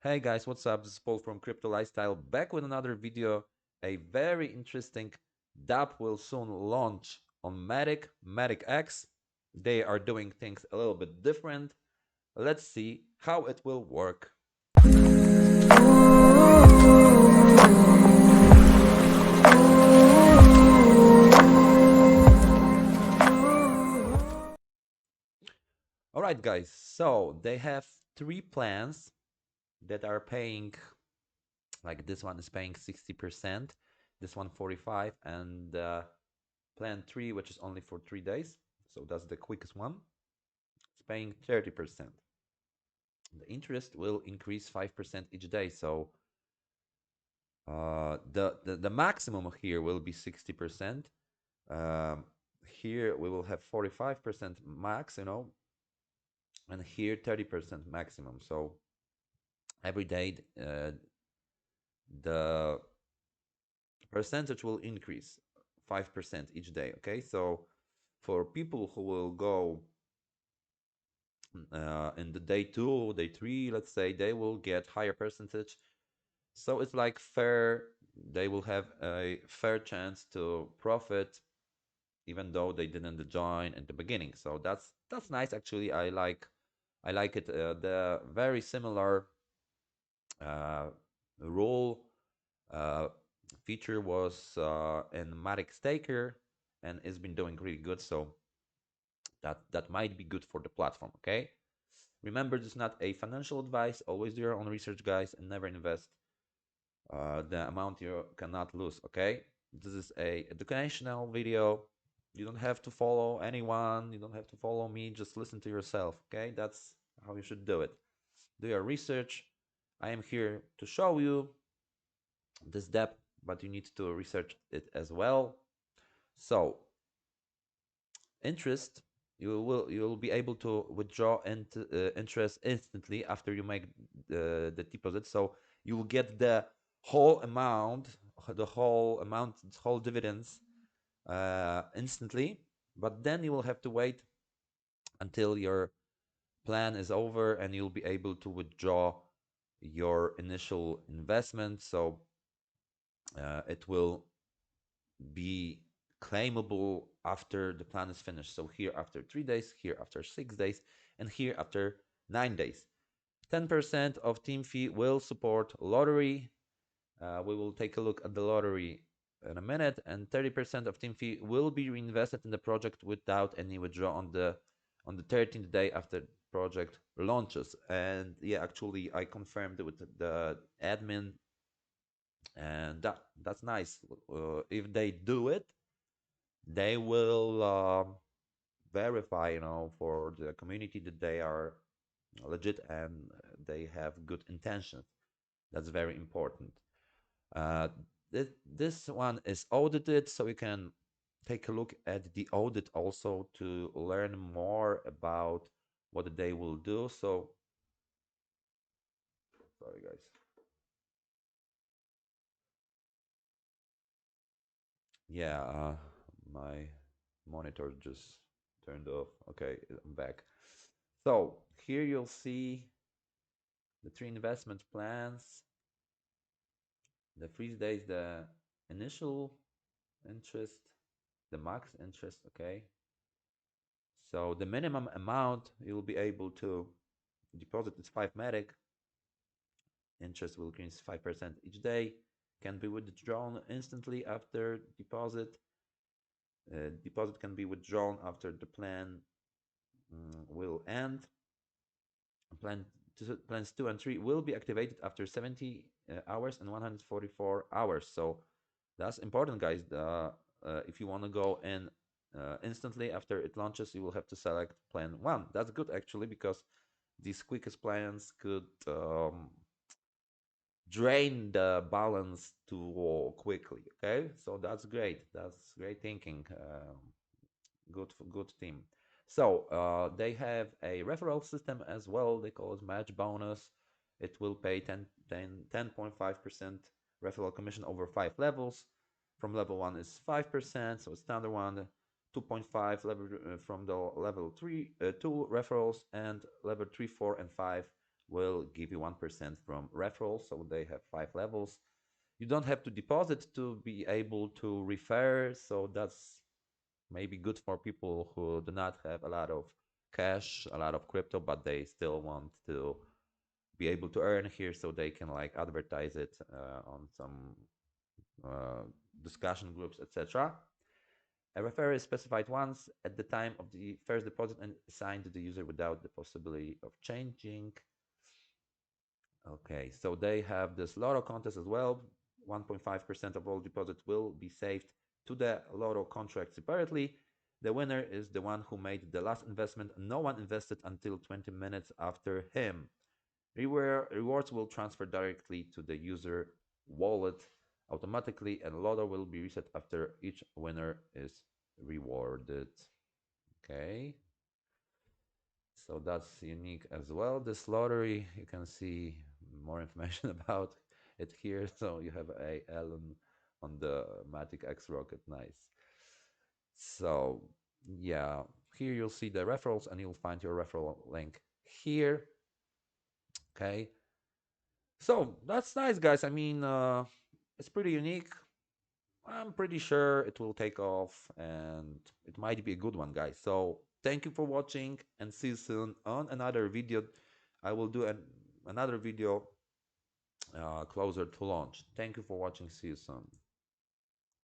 Hey guys, what's up? This is Paul from Crypto Lifestyle back with another video. A very interesting Dapp will soon launch on MaticX. They are doing things a little bit different. Let's see how it will work. All right, guys. So they have three plans that are paying, like this one is paying 60%, this one 45, and plan 3, which is only for 3 days. So that's the quickest one. It's paying 30%. The interest will increase 5% each day. So the maximum here will be 60%. Um, Here we will have 45% max, and here 30% maximum. So every day the percentage will increase 5% each day. Okay, so for people who will go in the day 2, day 3, let's say, they will get higher percentage. So it's like fair. They will have a fair chance to profit, even though they didn't join at the beginning. So that's nice. Actually, I like it. The very similar uh, rule uh, feature was in MATIC Staker, and it's been doing really good. So that might be good for the platform. Okay. Remember, this is not a financial advice. Always do your own research, guys, and never invest the amount you cannot lose. Okay, this is a educational video. You don't have to follow anyone, you don't have to follow me, just listen to yourself. Okay, that's how you should do it. Do your research. I am here to show you this depth, but you need to research it as well. So interest, you'll be able to withdraw interest instantly after you make the deposit. So you will get the whole amount, the whole dividends instantly. But then you will have to wait until your plan is over, and you'll be able to withdraw your initial investment. So it will be claimable after the plan is finished. So here after 3 days, here after 6 days, and here after 9 days. 10% of team fee will support lottery. We will take a look at the lottery in a minute, and 30% of team fee will be reinvested in the project without any withdrawal on the 13th day after project launches. And yeah, actually, I confirmed it with the admin, and that's nice. If they do it, they will verify, for the community that they are legit and they have good intentions. That's very important. Uh, this one is audited, so you can take a look at the audit also to learn more about what they will do. So, sorry guys. Yeah, my monitor just turned off. Okay, I'm back. So here you'll see the three investment plans, the freeze days, the initial interest, the max interest. Okay, so the minimum amount you'll be able to deposit is 5 MATIC. Interest will increase 5% each day, can be withdrawn instantly after deposit. Deposit can be withdrawn after the plan will end. Plans 2 and 3 will be activated after 70 hours and 144 hours. So that's important, guys. If you want to go in instantly after it launches, you will have to select plan 1. That's good, actually, because these quickest plans could drain the balance too quickly. Okay, so that's great. That's great thinking. Good team. So they have a referral system as well. They call it match bonus. It will pay 10.5% referral commission over 5 levels. From level 1 is 5%, so standard one. 2.5 level from the level 3 2 referrals, and level 3, 4, and 5 will give you 1% from referrals. So they have 5 levels. You don't have to deposit to be able to refer. So that's maybe good for people who do not have a lot of cash, a lot of crypto, but they still want to be able to earn here, so they can like advertise it on some uh, discussion groups, etc. A referral is specified once at the time of the first deposit and assigned to the user without the possibility of changing. Okay, so they have this Lotto contest as well. 1.5% of all deposits will be saved to the Lotto contract separately. The winner is the one who made the last investment. No one invested until 20 minutes after him. Rewards will transfer directly to the user wallet automatically, and Lotto will be reset after each winner is rewarded. Okay. So that's unique as well. This lottery, you can see more information about it here. So you have a Ellen on the MaticX rocket. Nice. So yeah, here you'll see the referrals and you'll find your referral link here. Okay. So that's nice, guys. I mean, it's pretty unique. I'm pretty sure it will take off and it might be a good one, guys. So thank you for watching and see you soon on another video. I will do another video closer to launch. Thank you for watching. See you soon.